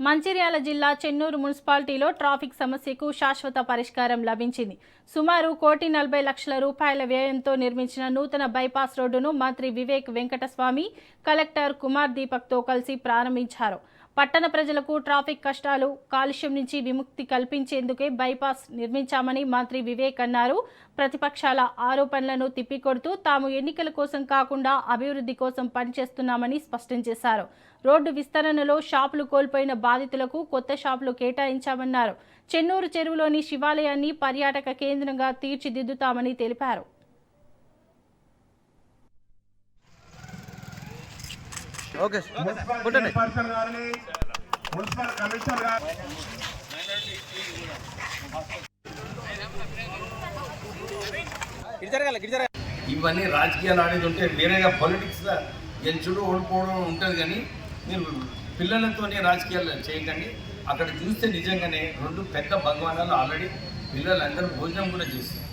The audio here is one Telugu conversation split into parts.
మంచిర్యాల జిల్లా చెన్నూరు మున్సిపాలిటీలో ట్రాఫిక్ సమస్యకు శాశ్వత పరిష్కారం లభించింది. సుమారు 1,40,00,000 రూపాయల వ్యయంతో నిర్మించిన నూతన బైపాస్ రోడ్డును మంత్రి వివేక్ వెంకటస్వామి, కలెక్టర్ కుమార్ దీపక్తో కలిసి ప్రారంభించారు. పట్టణ ప్రజలకు ట్రాఫిక్ కష్టాలు, కాలుష్యం నుంచి విముక్తి కల్పించేందుకే బైపాస్ నిర్మించామని మంత్రి వివేక్ అన్నారు. ప్రతిపక్షాల ఆరోపణలను తిప్పికొడుతూ తాము ఎన్నికల కోసం కాకుండా అభివృద్ధి కోసం పనిచేస్తున్నామని స్పష్టం చేశారు. రోడ్డు విస్తరణలో షాపులు కోల్పోయిన బాధితులకు కొత్త షాపులు కేటాయించామన్నారు. చెన్నూరు చెరువులోని శివాలయాన్ని పర్యాటక కేంద్రంగా తీర్చిదిద్దుతామని తెలిపారు. ఇవన్నీ రాజకీయాలు ఆడేది ఉంటే వేరేగా పాలిటిక్స్ గెలుచుడు ఓడిపోవడం ఉంటుంది, కానీ మీరు పిల్లలతోనే రాజకీయాలు చేయకండి. అక్కడ చూస్తే నిజంగానే 2 పెద్ద భగవానాలు ఆల్రెడీ పిల్లలందరూ భోజనం కూడా చేస్తారు.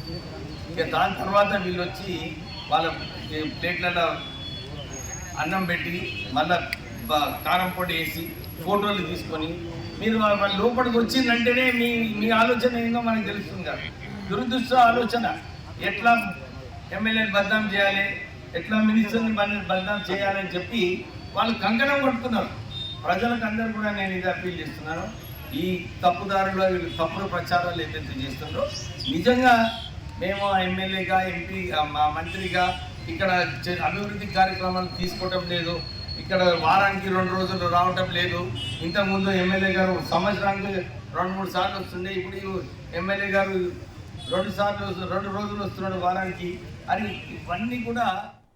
ఇక దాని తర్వాత వీళ్ళు వచ్చి వాళ్ళ ప్లేట్లలో అన్నం పెట్టి మళ్ళీ కారం పొడి వేసి ఫోటోలు తీసుకొని మీరు వాళ్ళ లోపలికి వచ్చిందంటేనే మీ ఆలోచన ఏందో మనకు తెలుస్తుంది కదా. దురదృష్ట ఆలోచన, ఎట్లా ఎమ్మెల్యేని బద్నాం చేయాలి, ఎట్లా మినిస్టర్ని బద్నాం చేయాలని చెప్పి వాళ్ళు కంకణం కొట్టుకున్నారు. ప్రజలకు అందరూ కూడా నేను ఇది అప్పీల్ చేస్తున్నాను. ఈ తప్పుదారులు తప్పుడు ప్రచారాలు ఏదైతే చేస్తుందో, నిజంగా మేము ఎమ్మెల్యేగా, ఎంపీ, మా మంత్రిగా ఇక్కడ అభివృద్ధి కార్యక్రమాలు తీసుకోవటం లేదు. ఇక్కడ వారానికి 2 రోజులు రావటం లేదు. ఇంతకుముందు ఎమ్మెల్యే గారు సంవత్సరానికి 2-3 సార్లు వస్తుండే, ఇప్పుడు ఎమ్మెల్యే గారు 2 రోజులు వస్తున్నాడు వారానికి అని. ఇవన్నీ కూడా